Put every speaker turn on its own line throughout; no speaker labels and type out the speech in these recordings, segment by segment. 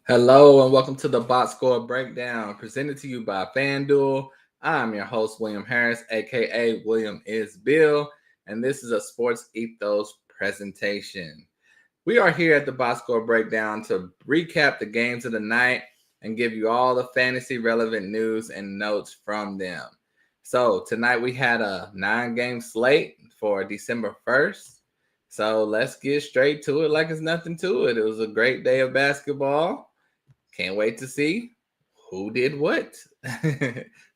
Hello and welcome to the Box Score Breakdown presented to you by FanDuel. I'm your host, William Harris, aka William is Bill, and this is a Sports Ethos presentation. We are here at the Box Score Breakdown to recap the games of the night and give you all the fantasy relevant news and notes from them. So tonight we had a 9-game slate for December 1st. So let's get straight to it like it's nothing to it. It was a great day of basketball. Can't wait to see who did what.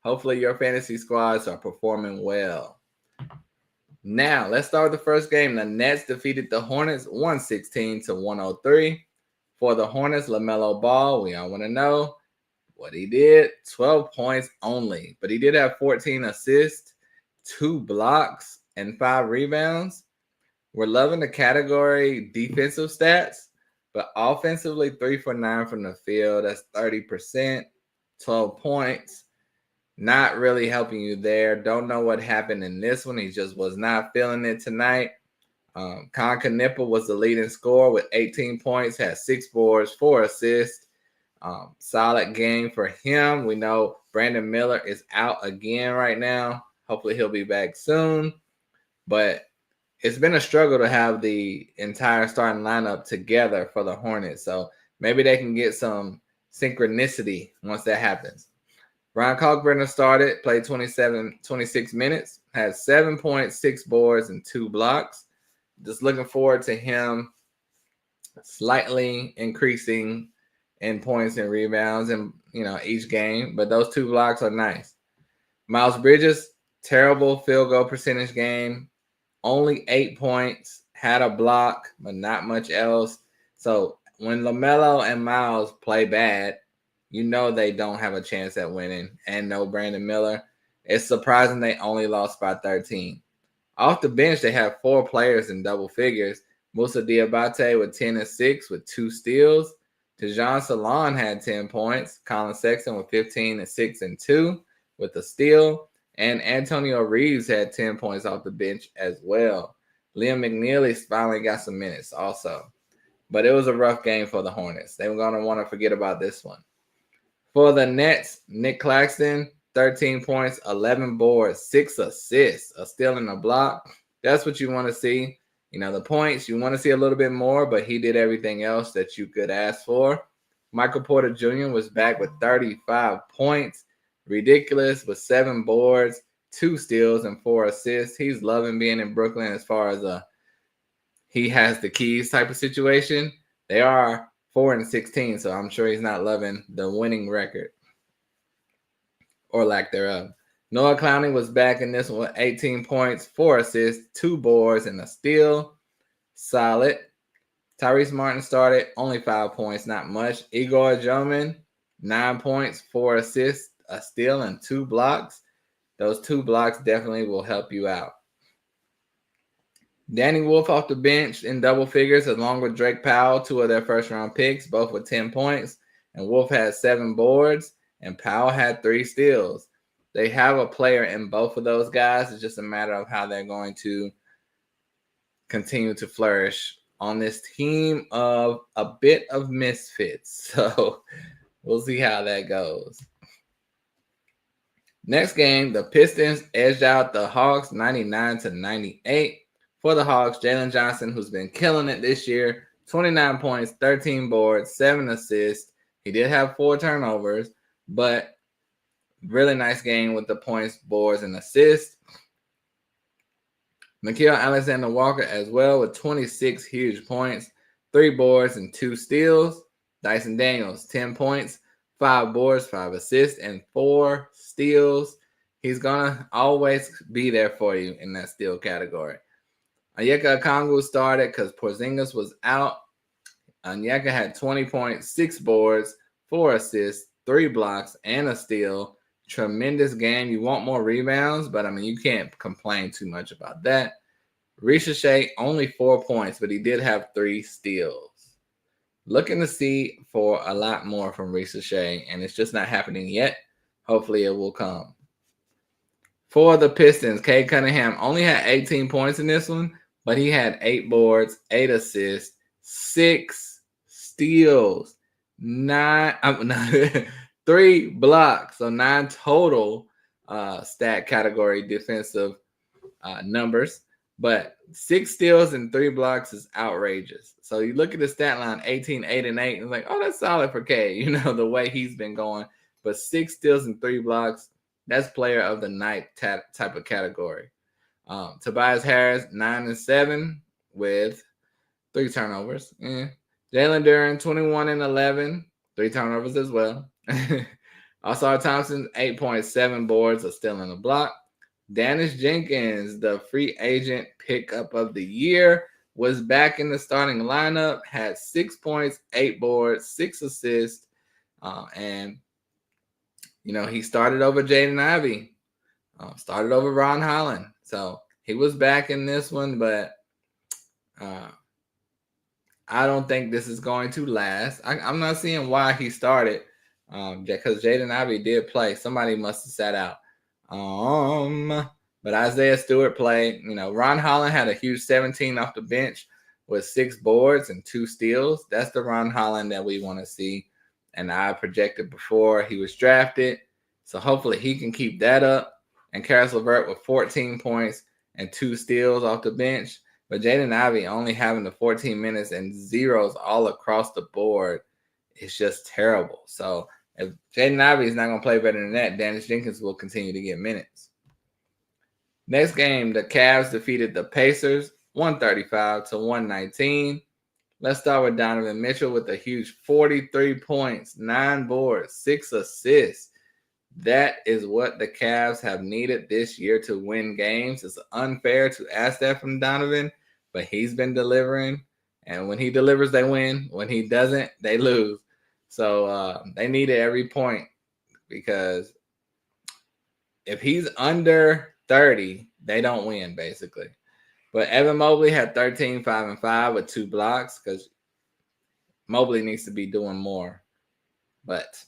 Hopefully your fantasy squads are performing well. Now, let's start with the first game. The Nets defeated the Hornets 116-103. For the Hornets, LaMelo Ball, we all want to know what he did. 12 points only, but he did have 14 assists, 2 blocks, and 5 rebounds. We're loving the category defensive stats. But offensively, 3 for 9 from the field. That's 30%, 12 points. Not really helping you there. Don't know what happened in this one. He just was not feeling it tonight. Con Knipple was the leading scorer with 18 points, had 6 boards, 4 assists. Solid game for him. We know Brandon Miller is out again right now. Hopefully he'll be back soon. But it's been a struggle to have the entire starting lineup together for the Hornets. So maybe they can get some synchronicity once that happens. Ryan Kalkbrenner started, played 26 minutes, had 7 points, 6 boards, and 2 blocks. Just looking forward to him slightly increasing in points and rebounds in each game. But those 2 blocks are nice. Miles Bridges, terrible field goal percentage game. Only 8 points, had a block, but not much else. So when LaMelo and Miles play bad, you know they don't have a chance at winning. And no Brandon Miller. It's surprising they only lost by 13. Off the bench, they have 4 players in double figures. Musa Diabate with 10 and 6 with 2 steals. Tejan Salon had 10 points. Colin Sexton with 15 and 6 and 2 with a steal. And Antonio Reeves had 10 points off the bench as well. Liam McNeely finally got some minutes also. But it was a rough game for the Hornets. They were going to want to forget about this one. For the Nets, Nick Claxton, 13 points, 11 boards, 6 assists, a steal and a block. That's what you want to see. The points, you want to see a little bit more, but he did everything else that you could ask for. Michael Porter Jr. was back with 35 points. Ridiculous with 7 boards, 2 steals, and 4 assists. He's loving being in Brooklyn as far as he has the keys type of situation. They are 4-16, so I'm sure he's not loving the winning record or lack thereof. Noah Clowney was back in this one with 18 points, 4 assists, 2 boards, and a steal. Solid. Tyrese Martin started, only 5 points, not much. Igor Joman, 9 points, 4 assists, a steal, and 2 blocks. Those 2 blocks definitely will help you out. Danny Wolf off the bench in double figures along with Drake Powell, 2 of their first-round picks, both with 10 points. And Wolf had 7 boards, and Powell had 3 steals. They have a player in both of those guys. It's just a matter of how they're going to continue to flourish on this team of a bit of misfits. So we'll see how that goes. Next game, the Pistons edged out the Hawks 99-98. For the Hawks, Jalen Johnson, who's been killing it this year, 29 points, 13 boards, 7 assists. He did have 4 turnovers, but really nice game with the points, boards, and assists. Nickeil Alexander-Walker as well with 26 huge points, 3 boards, and 2 steals. Dyson Daniels, 10 points, 5 boards, 5 assists, and 4 steals. He's going to always be there for you in that steal category. Onyeka Okongwu started because Porzingis was out. Onyeka had 20 points, 6 boards, 4 assists, 3 blocks, and a steal. Tremendous game. You want more rebounds, but, you can't complain too much about that. Ricochet, only 4 points, but he did have 3 steals. Looking to see for a lot more from Ricochet, and it's just not happening yet. Hopefully it will come. For the Pistons, Cade Cunningham only had 18 points in this one, but he had 8 boards, 8 assists, 6 steals. 3 blocks. So 9 total stat category defensive numbers. But 6 steals and 3 blocks is outrageous. So you look at the stat line, 18, 8, and 8, and it's like, oh, that's solid for K, you know, the way he's been going. But 6 steals and 3 blocks, that's player of the night type of category. Tobias Harris, 9 and 7 with 3 turnovers. Jalen Duren, 21 and 11, 3 turnovers as well. Osar Thompson, 8.7 boards, a steal and a block. Dennis Jenkins, the free agent pickup of the year, was back in the starting lineup, had 6 points, 8 boards, 6 assists, and, you know, he started over Jaden Ivey, started over Ron Holland. So he was back in this one, but I don't think this is going to last. I'm not seeing why he started, because Jaden Ivey did play. Somebody must have sat out. But Isaiah Stewart played. You know, Ron Holland had a huge 17 off the bench with 6 boards and 2 steals. That's the Ron Holland that we want to see. And I projected before he was drafted. So hopefully he can keep that up. And Karis LeVert with 14 points and 2 steals off the bench. But Jaden Ivey only having the 14 minutes and zeros all across the board is just terrible. So if Jaden Ivey is not going to play better than that, Dennis Jenkins will continue to get minutes. Next game, the Cavs defeated the Pacers 135 to 119. Let's start with Donovan Mitchell with a huge 43 points, 9 boards, 6 assists. That is what the Cavs have needed this year to win games. It's unfair to ask that from Donovan, but he's been delivering. And when he delivers, they win. When he doesn't, they lose. So they needed every point, because if he's under 30, they don't win, basically. But Evan Mobley had 13, 5, and 5 with 2 blocks, because Mobley needs to be doing more. But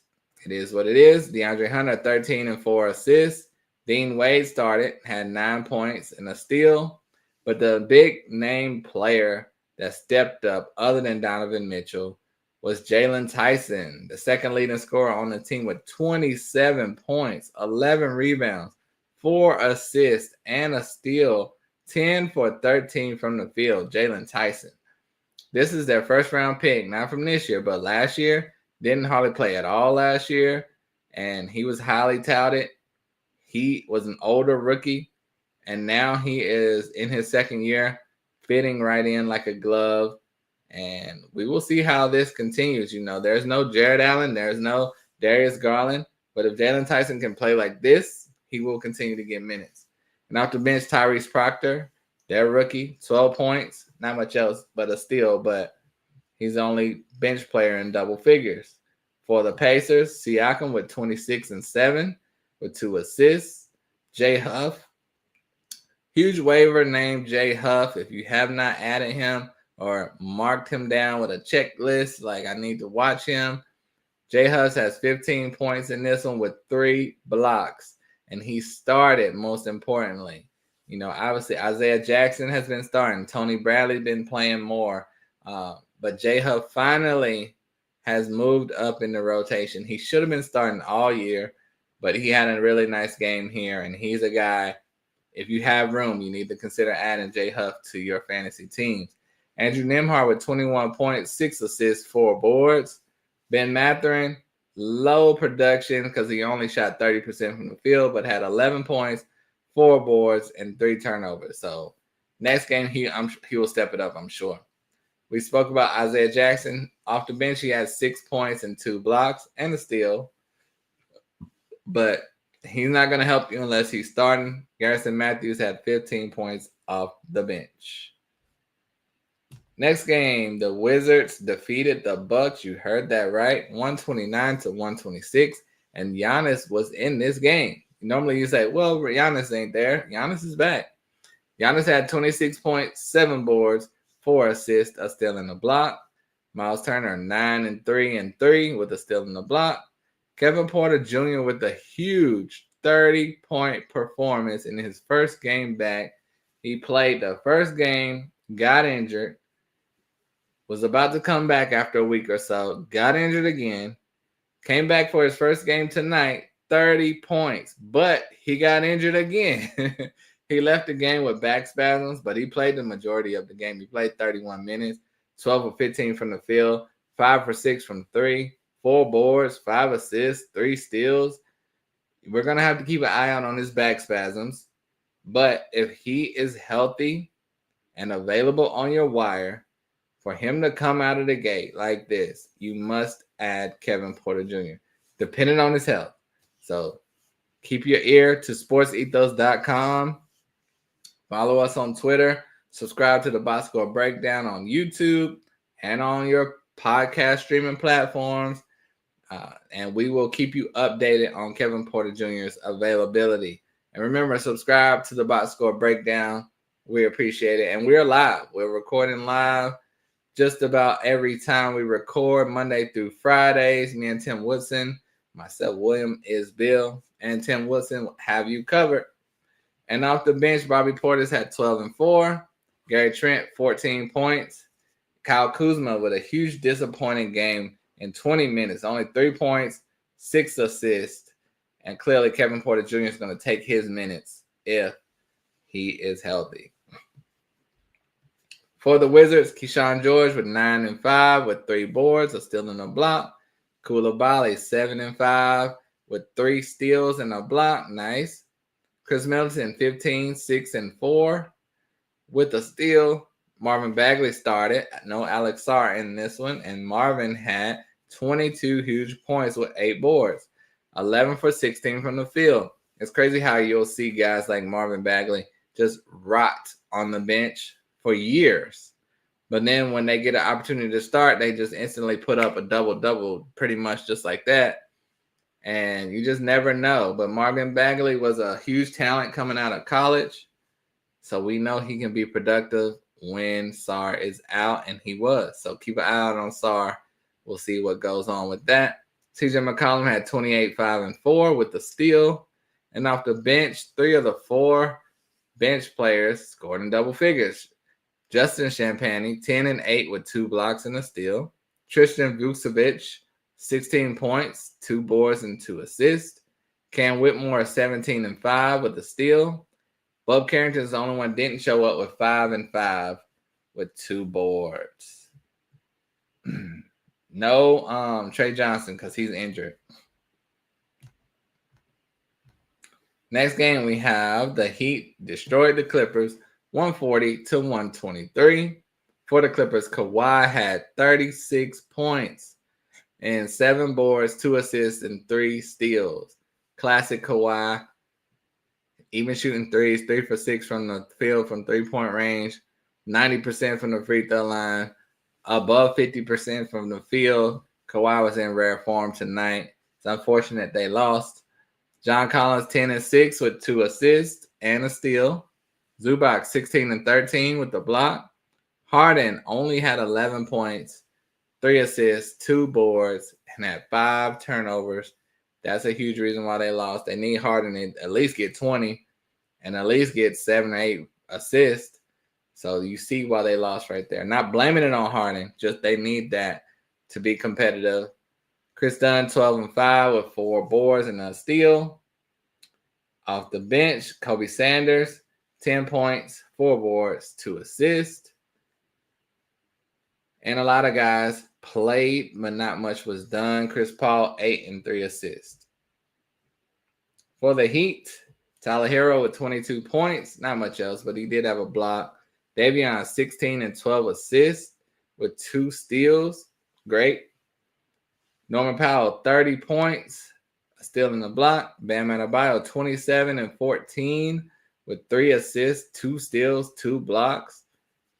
it is what it is. DeAndre Hunter, 13 and 4 assists. Dean Wade started, had 9 points and a steal. But the big name player that stepped up, other than Donovan Mitchell, was Jalen Tyson, the second leading scorer on the team with 27 points, 11 rebounds, 4 assists, and a steal. 10 for 13 from the field, Jalen Tyson. This is their first round pick, not from this year, but last year. Didn't hardly play at all last year, and he was highly touted. He was an older rookie, and now he is in his second year, fitting right in like a glove. And we will see how this continues. You know, there's no Jared Allen, there's no Darius Garland, but if Jalen Tyson can play like this, he will continue to get minutes. And off the bench, Tyrese Proctor, their rookie, 12 points, not much else but a steal, but he's the only bench player in double figures. For the Pacers, Siakam with 26 and 7 with 2 assists. Jay Huff, huge waiver named Jay Huff. If you have not added him or marked him down with a checklist, like I need to watch him, Jay Huff has 15 points in this one with 3 blocks. And he started, most importantly. You know, obviously Isaiah Jackson has been starting. Tony Bradley been playing more. But Jay Huff finally has moved up in the rotation. He should have been starting all year, but he had a really nice game here. And he's a guy, if you have room, you need to consider adding Jay Huff to your fantasy teams. Andrew Nembhard with 21 points, 6 assists, 4 boards. Ben Mathurin, low production because he only shot 30% from the field, but had 11 points, 4 boards, and 3 turnovers. So next game, he will step it up, I'm sure. We spoke about Isaiah Jackson. Off the bench, he had 6 points and 2 blocks and a steal. But he's not going to help you unless he's starting. Garrison Matthews had 15 points off the bench. Next game, the Wizards defeated the Bucks. You heard that right, 129 to 126. And Giannis was in this game. Normally you say, well, Giannis ain't there. Giannis is back. Giannis had 26 points, 7 boards, 4 assists, a steal and a block. Miles Turner, 9 and 3 with a steal and a block. Kevin Porter Jr. with a huge 30-point performance in his first game back. He played the first game, got injured, was about to come back after a week or so, got injured again, came back for his first game tonight, 30 points, but he got injured again. He left the game with back spasms, but he played the majority of the game. He played 31 minutes, 12 of 15 from the field, 5 for 6 from 3, 4 boards, 5 assists, 3 steals. We're going to have to keep an eye out on his back spasms, but if he is healthy and available on your wire, for him to come out of the gate like this, you must add Kevin Porter Jr., depending on his health. So keep your ear to SportsEthos.com. Follow us on Twitter. Subscribe to the Box Score Breakdown on YouTube and on your podcast streaming platforms. And we will keep you updated on Kevin Porter Jr.'s availability. And remember, subscribe to the Box Score Breakdown. We appreciate it. And we're live. We're recording live just about every time we record, Monday through Fridays. Me and Tim Woodson, myself, William is Bill, and Tim Woodson will have you covered. And off the bench, Bobby Portis had 12 and 4. Gary Trent, 14 points. Kyle Kuzma with a huge disappointing game in 20 minutes. Only 3 points, 6 assists. And clearly Kevin Porter Jr. is going to take his minutes if he is healthy. For the Wizards, Keyshawn George with 9 and 5 with 3 boards, a steal and a block. Koulibaly, 7 and 5 with 3 steals and a block. Nice. Chris Middleton, 15, 6 and 4 with a steal. Marvin Bagley started. No Alex Sarr in this one. And Marvin had 22 huge points with 8 boards. 11 for 16 from the field. It's crazy how you'll see guys like Marvin Bagley just rot on the bench for years. But then when they get an opportunity to start, they just instantly put up a double-double pretty much just like that. And you just never know. But Marvin Bagley was a huge talent coming out of college. So we know he can be productive when Sarr is out, and he was. So keep an eye out on Sarr. We'll see what goes on with that. CJ McCollum had 28, 5 and 4 with the steal. And off the bench, 3 of the 4 bench players scored in double figures. Justin Champagnie, 10 and 8 with 2 blocks and a steal. Tristan Vucevic, 16 points, 2 boards, and 2 assists. Cam Whitmore, 17 and 5 with a steal. Bub Carrington is the only one didn't show up with 5 and 5 with 2 boards. No Trey Johnson because he's injured. Next game, we have the Heat destroyed the Clippers 140-123. For the Clippers, Kawhi had 36 points and 7 boards, 2 assists, and 3 steals. Classic Kawhi. Even shooting threes, 3 for 6 from the field from 3-point range, 90% from the free throw line, above 50% from the field. Kawhi was in rare form tonight. It's unfortunate they lost. John Collins, 10 and 6 with 2 assists and a steal. Zubac, 16 and 13 with the block. Harden only had 11 points, 3 assists, 2 boards, and had 5 turnovers. That's a huge reason why they lost. They need Harden to at least get 20 and at least get 7 or 8 assists. So you see why they lost right there. Not blaming it on Harden, just they need that to be competitive. Chris Dunn, 12 and 5 with 4 boards and a steal. Off the bench, Kobe Sanders, 10 points, 4 boards, 2 assists. And a lot of guys played, but not much was done. Chris Paul, 8 and 3 assists. For the Heat, Tyler Hero with 22 points. Not much else, but he did have a block. Davion, 16 and 12 assists with 2 steals. Great. Norman Powell, 30 points, a steal in the block. Bam Adebayo, 27 and 14 with 3 assists, 2 steals, 2 blocks.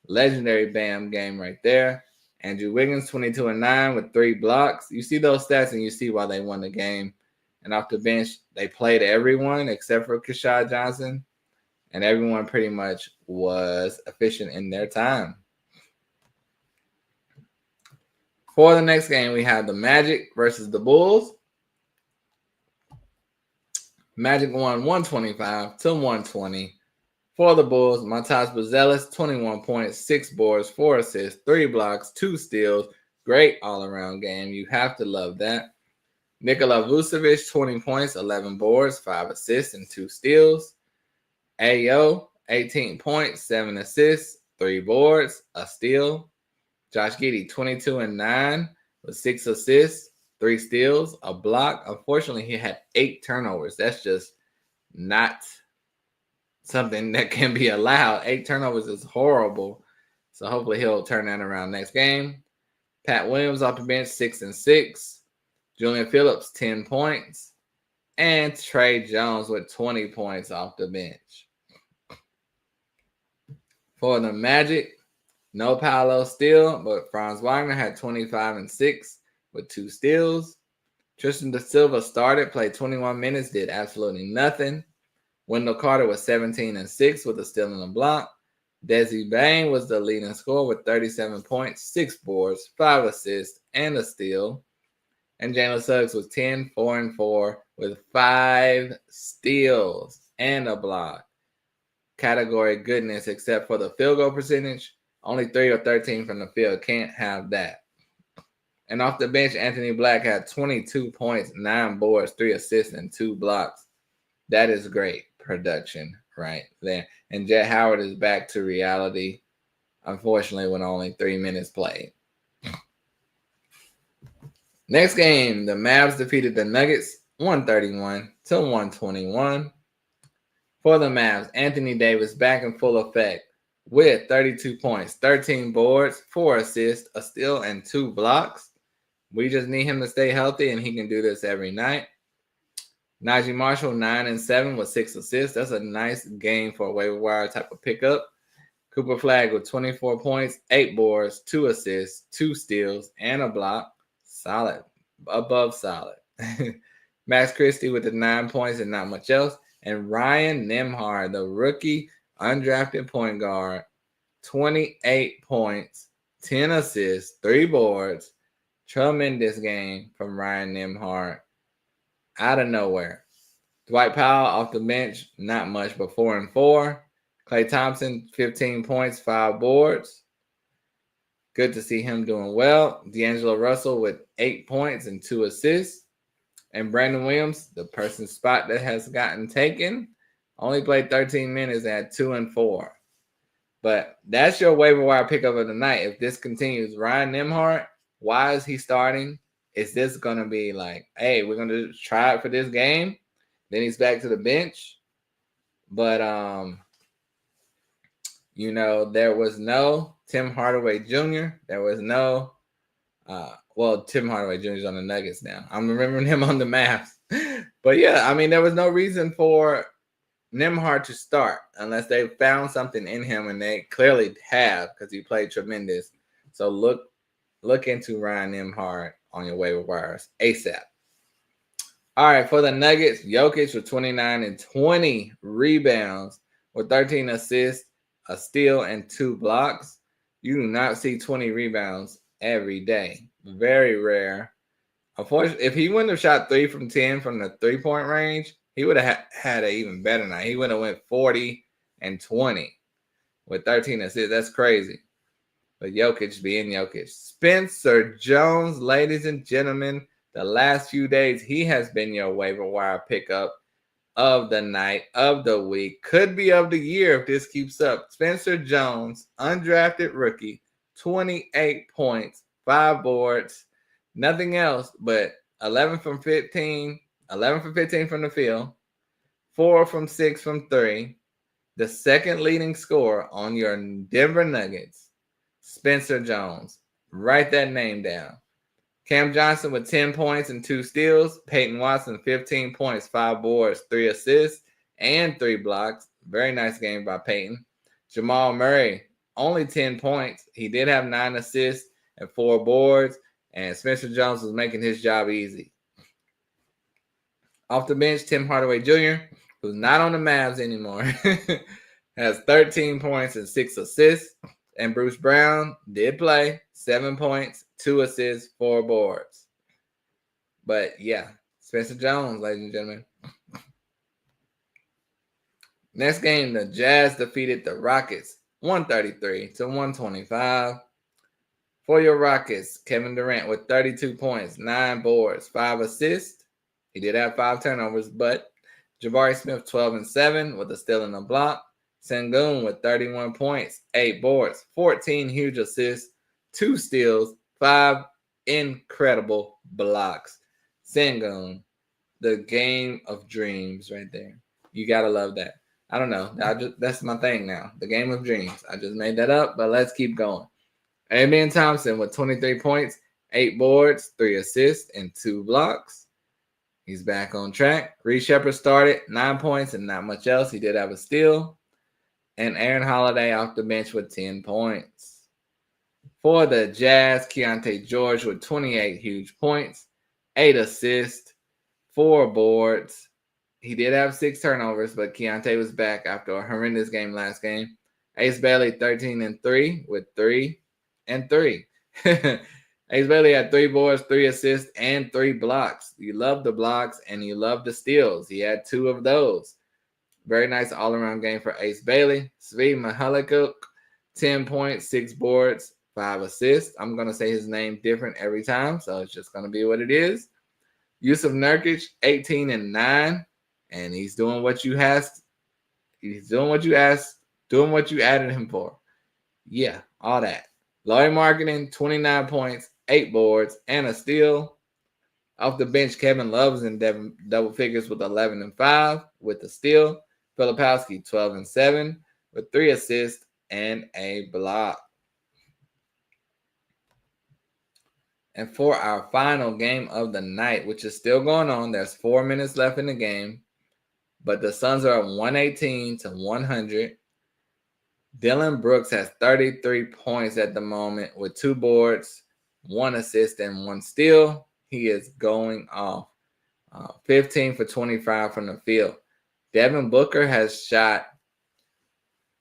Legendary Bam game right there. Andrew Wiggins, 22 and 9 with 3 blocks. You see those stats and you see why they won the game. And off the bench, they played everyone except for Keshad Johnson. And everyone pretty much was efficient in their time. For the next game, we have the Magic versus the Bulls. Magic won 125-120. For the Bulls, Montas Buzelis, 21 points, 6 boards, 4 assists, 3 blocks, 2 steals. Great all-around game. You have to love that. Nikola Vucevic, 20 points, 11 boards, 5 assists, and 2 steals. Ayo, 18 points, 7 assists, 3 boards, a steal. Josh Giddey, 22 and 9 with 6 assists, 3 steals, a block. Unfortunately, he had 8 turnovers. That's just not something that can be allowed. 8 turnovers is horrible. So hopefully he'll turn that around next game. Pat Williams off the bench, 6 and 6. Julian Phillips, 10 points. And Trey Jones with 20 points off the bench. For the Magic, no Paolo steal, but Franz Wagner had 25 and 6 with 2 steals. Tristan Da Silva started, played 21 minutes, did absolutely nothing. Wendell Carter was 17 and 6 with a steal and a block. Desi Bain was the leading scorer with 37 points, 6 boards, 5 assists, and a steal. And Jalen Suggs was 10, 4, and 4 with 5 steals and a block. Category goodness, except for the field goal percentage. Only 3 or 13 from the field. Can't have that. And off the bench, Anthony Black had 22 points, 9 boards, 3 assists, and 2 blocks. That is great production right there. And Jet Howard is back to reality, unfortunately, with only 3 minutes played. Next game, the Mavs defeated the Nuggets 131-121. For the Mavs, Anthony Davis back in full effect with 32 points, 13 boards, 4 assists, a steal, and 2 blocks. We just need him to stay healthy, and he can do this every night. Najee Marshall, 9 and 7 with 6 assists. That's a nice game for a waiver wire type of pickup. Cooper Flagg with 24 points, 8 boards, 2 assists, 2 steals, and a block. Solid. Above solid. Max Christie with the 9 points and not much else. And Ryan Nembhard, the rookie undrafted point guard, 28 points, 10 assists, 3 boards. Tremendous game from Ryan Nembhard. Out of nowhere. Dwight Powell off the bench, not much, but 4 and 4. Klay Thompson, 15 points, 5 boards. Good to see him doing well. D'Angelo Russell with 8 points and 2 assists. And Brandon Williams, the person's spot that has gotten taken, only played 13 minutes at 2 and 4. But that's your waiver wire pickup of the night. If this continues, Ryan Nembhard, why is he starting? Is this going to be like, hey, we're going to try it for this game? Then he's back to the bench. But, there was no Tim Hardaway Jr. There was no, Tim Hardaway Jr. is on the Nuggets now. I'm remembering him on the Mavs. But, yeah, there was no reason for Nembhard to start unless they found something in him, and they clearly have because he played tremendous. So look into Ryan Nembhard on your waiver wires ASAP. All right, for the Nuggets, Jokic with 29 and 20 rebounds with 13 assists, a steal, and 2 blocks. You do not see 20 rebounds every day. Very rare. Unfortunately, if he wouldn't have shot 3 from 10 from the 3-point range, he would have had an even better night. He would have went 40 and 20 with 13 assists. That's crazy. But Jokic being Jokic. Spencer Jones, ladies and gentlemen, the last few days, he has been your waiver wire pickup of the night, of the week, could be of the year if this keeps up. Spencer Jones, undrafted rookie, 28 points, 5 boards, nothing else but 11 from 15 from the field, 4 from 6 from 3, the second leading scorer on your Denver Nuggets. Spencer Jones. Write that name down. Cam Johnson with 10 points and 2 steals. Peyton Watson, 15 points, 5 boards, 3 assists, and 3 blocks. Very nice game by Peyton. Jamal Murray, only 10 points. He did have 9 assists and 4 boards, and Spencer Jones was making his job easy. Off the bench, Tim Hardaway Jr., who's not on the Mavs anymore, has 13 points and 6 assists. And Bruce Brown did play, 7 points, 2 assists, 4 boards. But yeah, Spencer Jones, ladies and gentlemen. Next game, the Jazz defeated the Rockets 133-125. For your Rockets, Kevin Durant with 32 points, 9 boards, 5 assists. He did have 5 turnovers, but Jabari Smith 12 and 7 with a steal and a block. Sengun with 31 points, 8 boards, 14 huge assists, 2 steals, 5 incredible blocks. Sengun, the game of dreams right there. You gotta love that. I don't know. That's my thing now. The game of dreams. I just made that up, but let's keep going. Amen Thompson with 23 points, 8 boards, 3 assists, and 2 blocks. He's back on track. Reed Shepard started, 9 points and not much else. He did have a steal. And Aaron Holiday off the bench with 10 points. For the Jazz, Keontae George with 28 huge points, 8 assists, 4 boards. He did have 6 turnovers, but Keontae was back after a horrendous game last game. Ace Bailey 13 and 3 with 3 and 3. Ace Bailey had 3 boards, 3 assists, and 3 blocks. You love the blocks and you love the steals. He had 2 of those. Very nice all-around game for Ace Bailey. Svi Mihalikuk, 10 points, 6 boards, 5 assists. I'm going to say his name different every time, so it's just going to be what it is. Yusuf Nurkic, 18 and 9, and he's doing what you asked. He's doing what you asked, doing what you added him for. Yeah, all that. Lauri Markkanen, 29 points, 8 boards, and a steal. Off the bench, Kevin Love is in double figures with 11 and 5 with a steal. Filipowski, 12 and 7 with 3 assists and a block. And for our final game of the night, which is still going on, there's 4 minutes left in the game, but the Suns are at 118-100. Dylan Brooks has 33 points at the moment with 2 boards, 1 assist, and 1 steal. He is going off. 15 for 25 from the field. Devin Booker has shot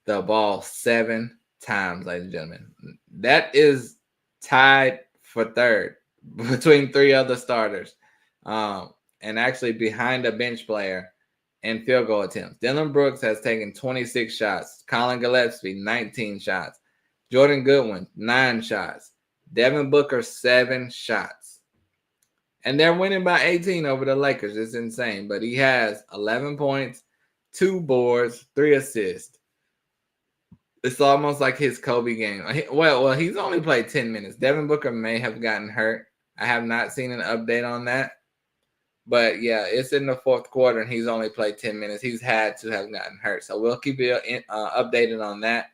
the ball 7 times, ladies and gentlemen. That is tied for third between 3 other starters, and actually behind a bench player in field goal attempts. Dylan Brooks has taken 26 shots. Colin Gillespie, 19 shots. Jordan Goodwin, 9 shots. Devin Booker, 7 shots. And they're winning by 18 over the Lakers. It's insane. But he has 11 points, 2 boards, 3 assists. It's almost like his Kobe game. Well, he's only played 10 minutes. Devin Booker may have gotten hurt. I have not seen an update on that. But, yeah, it's in the 4th quarter, and he's only played 10 minutes. He's had to have gotten hurt. So we'll keep you updated on that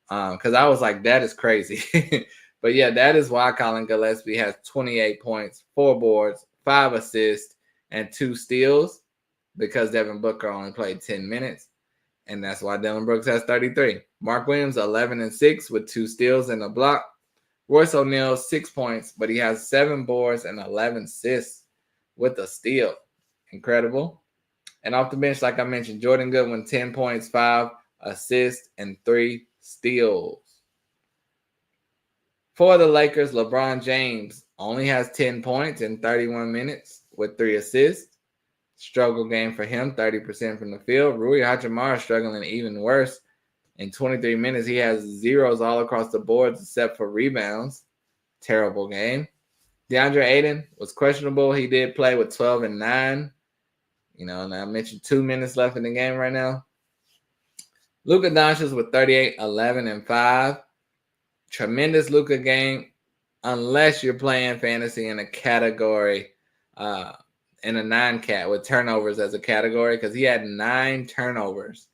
because I was like, that is crazy. But, yeah, that is why Colin Gillespie has 28 points, 4 boards, 5 assists, and 2 steals because Devin Booker only played 10 minutes. And that's why Dylan Brooks has 33. Mark Williams, 11 and 6 with 2 steals and a block. Royce O'Neal, 6 points, but he has 7 boards and 11 assists with a steal. Incredible. And off the bench, like I mentioned, Jordan Goodwin, 10 points, 5 assists, and 3 steals. For the Lakers, LeBron James only has 10 points in 31 minutes with 3 assists. Struggle game for him, 30% from the field. Rui Hachimura struggling even worse. In 23 minutes, he has zeros all across the boards except for rebounds. Terrible game. DeAndre Ayton was questionable. He did play with 12 and 9. And I mentioned 2 minutes left in the game right now. Luka Doncic with 38, 11, and 5. Tremendous Luka game, unless you're playing fantasy in a category, in a non-cat with turnovers as a category, because he had 9 turnovers.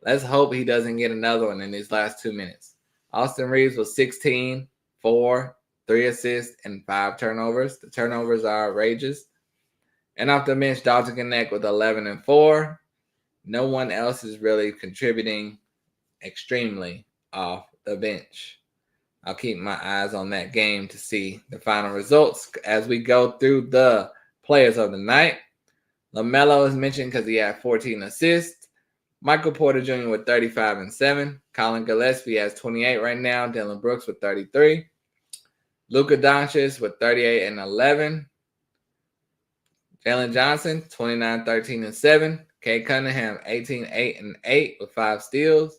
Let's hope he doesn't get another one in these last 2 minutes. Austin Reeves was 16, 4, 3 assists, and 5 turnovers. The turnovers are outrageous. And off the bench, Dalton Knecht with 11 and 4. No one else is really contributing extremely off the bench. I'll keep my eyes on that game to see the final results as we go through the players of the night. LaMelo is mentioned because he had 14 assists. Michael Porter Jr. with 35 and 7. Colin Gillespie has 28 right now. Dylan Brooks with 33. Luka Doncic with 38 and 11. Jalen Johnson, 29, 13, and 7. Kay Cunningham, 18, 8, and 8 with 5 steals.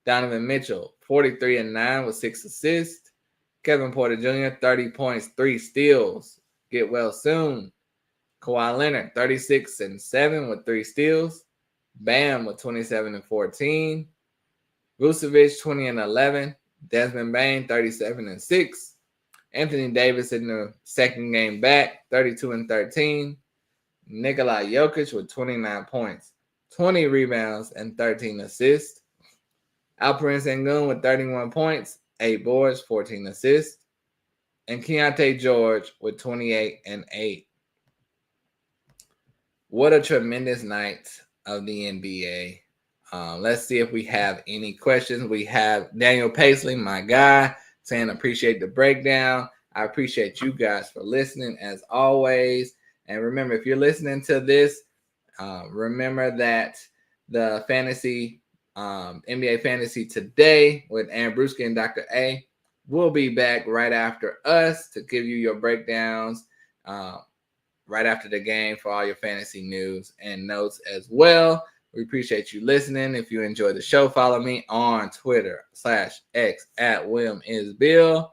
Donovan Mitchell, 43 and 9 with 6 assists. Kevin Porter Jr., 30 points, 3 steals. Get well soon. Kawhi Leonard, 36 and 7 with 3 steals. Bam with 27 and 14. Vucevic, 20 and 11. Desmond Bane, 37 and 6. Anthony Davis in the second game back, 32 and 13. Nikola Jokic with 29 points, 20 rebounds, and 13 assists. Alperen Sengun with 31 points, 8 boards, 14 assists. And Keontae George with 28 and 8. What a tremendous night of the NBA. Let's see if we have any questions. We have Daniel Paisley, my guy, saying appreciate the breakdown. I appreciate you guys for listening as always. And remember, if you're listening to this, remember that the fantasy, NBA Fantasy Today with Aaron Brewski and Dr. A will be back right after us to give you your breakdowns right after the game for all your fantasy news and notes as well. We appreciate you listening. If you enjoy the show, follow me on Twitter /X @WilliamIsBill.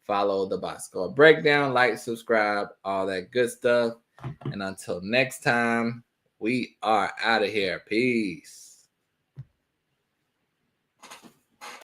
Follow the Box Score Breakdown, like, subscribe, all that good stuff. And until next time, we are out of here. Peace.